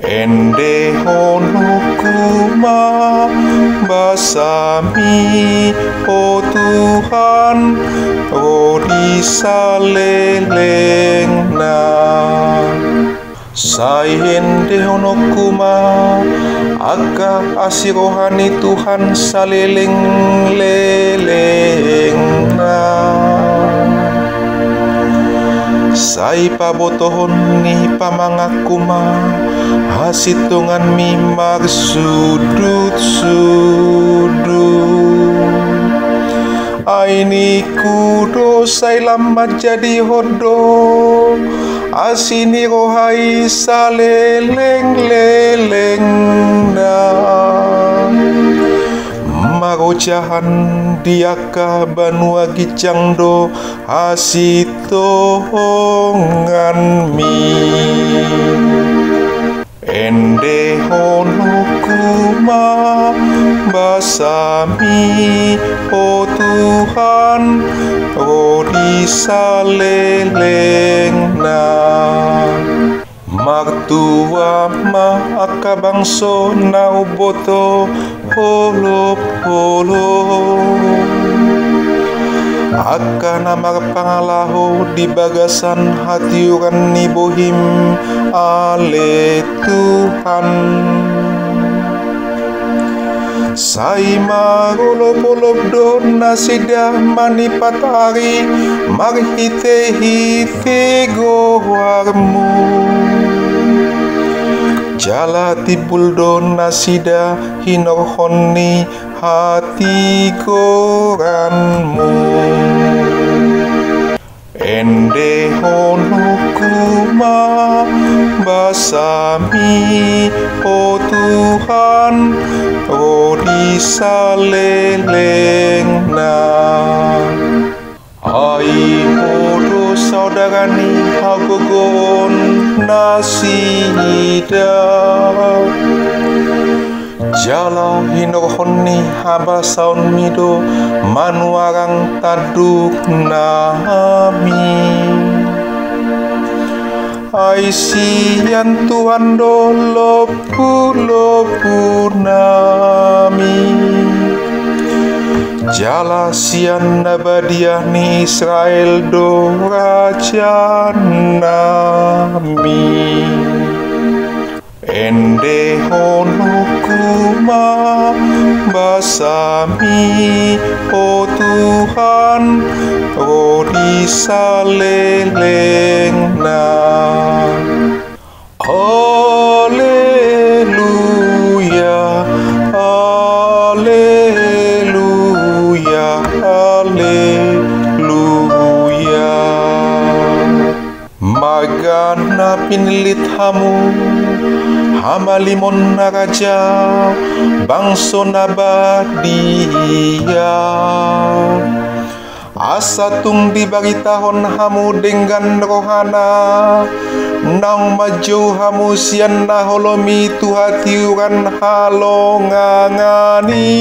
Ende hono kuma basami, oh Tuhan, rodi salelengna. Saihende hono kuma aga asirohani Tuhan saleleng-lelengna. Sai pabotohon ni pamangakuma hasitungan mi magsudut-sudut. Aini kudo sai lama jadi hodo, asini rohai saleleng-lelengna. Marojahan diaka banua gicangdo asitongan mi. Ende hono kuma basami, oh Tuhan, rodi salelengna. Martua ma akabangso na uboto polo-polo. Akan amar pangalaho di bagasan hatiuran ni bohim ale Tuhan. Sai marolop-olop don nasida manipatari marhite-hite gowarmu. Jala tibul don nasida hinorhoni hati goranmu. Ende hono kuma basami, oh Tuhan, rodi salelengna. Ai hodo saudarani hagogon nasida. Jala hinorhoni haba saun mido manuarang taduk nami. Ai sian Tuhan do lopu-lopu nami. Jala sian nabadiah ni Israel do raja nami. Ende hono kuma basami, oh Tuhan, rodi salelengna. Haleluya, haleluya, haleluya. Magana pinilit hamu, hamalimon na raja, bangso na badia. Asa tung dibaritahon hamu dengan rohana, nang maju hamu sian na holomi tuhatiuran halongangani.